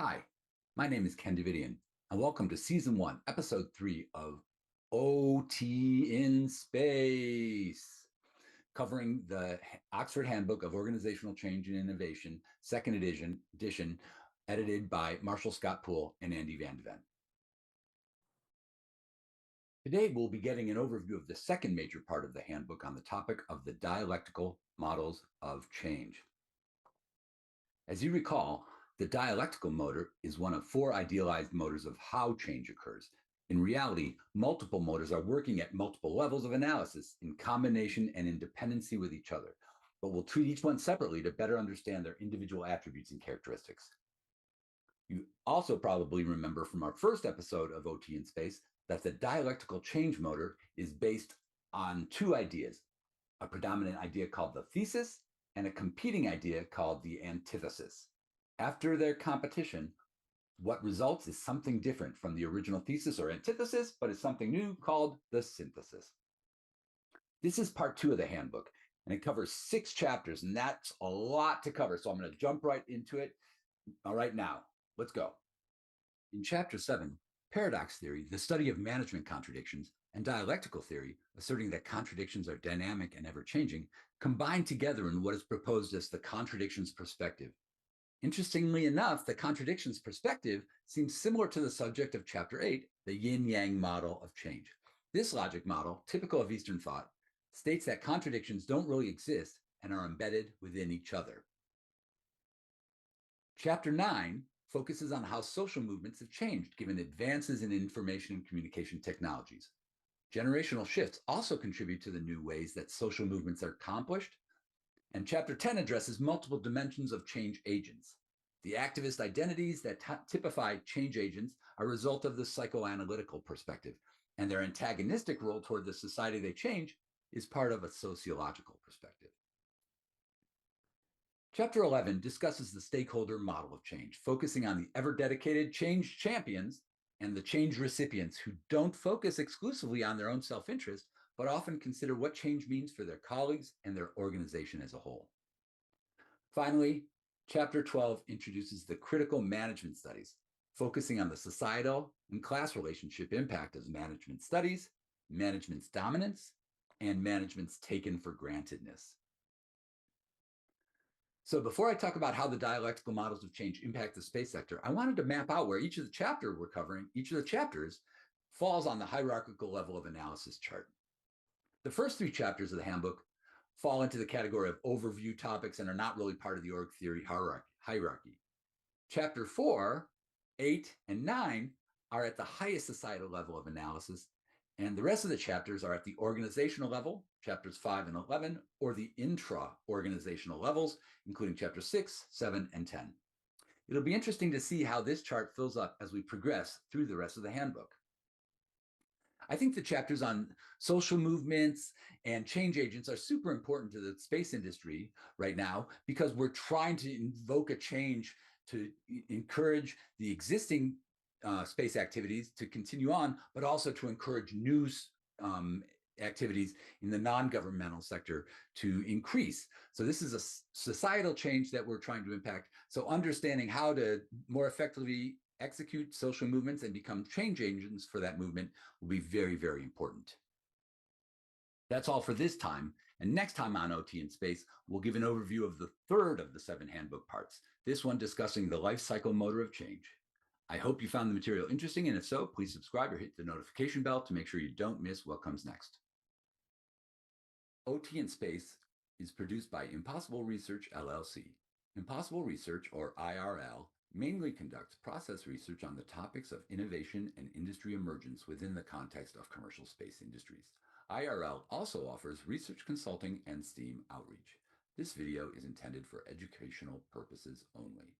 Hi, my name is Ken Davidian, and welcome to Season 1, Episode 3 of OT in Space, covering the Oxford Handbook of Organizational Change and Innovation, second edition, edited by Marshall Scott Poole and Andy Van de Ven. Today, we'll be getting an overview of the second major part of the handbook on the topic of the dialectical models of change. As you recall, the dialectical motor is one of four idealized motors of how change occurs. In reality, multiple motors are working at multiple levels of analysis in combination and in dependency with each other, but we'll treat each one separately to better understand their individual attributes and characteristics. You also probably remember from our first episode of OT in Space that the dialectical change motor is based on two ideas, a predominant idea called the thesis and a competing idea called the antithesis. After their competition, what results is something different from the original thesis or antithesis, but it's something new called the synthesis. This is part 2 of the handbook, and it covers 6 chapters, and that's a lot to cover. So I'm going to jump right into it. All right, now, let's go. In chapter 7, paradox theory, the study of management contradictions, and dialectical theory, asserting that contradictions are dynamic and ever-changing, combine together in what is proposed as the contradictions perspective. Interestingly enough, the contradictions perspective seems similar to the subject of Chapter 8, the Yin-Yang model of change. This logic model, typical of Eastern thought, states that contradictions don't really exist and are embedded within each other. Chapter 9 focuses on how social movements have changed given advances in information and communication technologies. Generational shifts also contribute to the new ways that social movements are accomplished. And Chapter 10 addresses multiple dimensions of change agents. The activist identities that typify change agents are a result of the psychoanalytical perspective, and their antagonistic role toward the society they change is part of a sociological perspective. Chapter 11 discusses the stakeholder model of change, focusing on the ever-dedicated change champions and the change recipients who don't focus exclusively on their own self-interest, but often consider what change means for their colleagues and their organization as a whole. Finally, Chapter 12 introduces the critical management studies, focusing on the societal and class relationship impact of management studies, management's dominance, and management's taken for grantedness. So before I talk about how the dialectical models of change impact the space sector, I wanted to map out where each of the chapters we're covering, each of the chapters, falls on the hierarchical level of analysis chart. The first 3 chapters of the handbook fall into the category of overview topics and are not really part of the org theory hierarchy. Chapter 4, 8, and 9 are at the highest societal level of analysis, and the rest of the chapters are at the organizational level, chapters 5 and 11, or the intra-organizational levels, including chapter 6, 7, and 10. It'll be interesting to see how this chart fills up as we progress through the rest of the handbook. I think the chapters on social movements and change agents are super important to the space industry right now because we're trying to invoke a change to encourage the existing space activities to continue on, but also to encourage new activities in the non-governmental sector to increase. So this is a societal change that we're trying to impact. So understanding how to more effectively execute social movements and become change agents for that movement will be very, very important. That's all for this time. And next time on OT in Space, we'll give an overview of the third of the 7 handbook parts, this one discussing the life cycle motor of change. I hope you found the material interesting, and if so, please subscribe or hit the notification bell to make sure you don't miss what comes next. OT in Space is produced by Impossible Research, LLC. Impossible Research, or IRL, mainly conducts process research on the topics of innovation and industry emergence within the context of commercial space industries. IRL also offers research consulting and STEAM outreach. This video is intended for educational purposes only.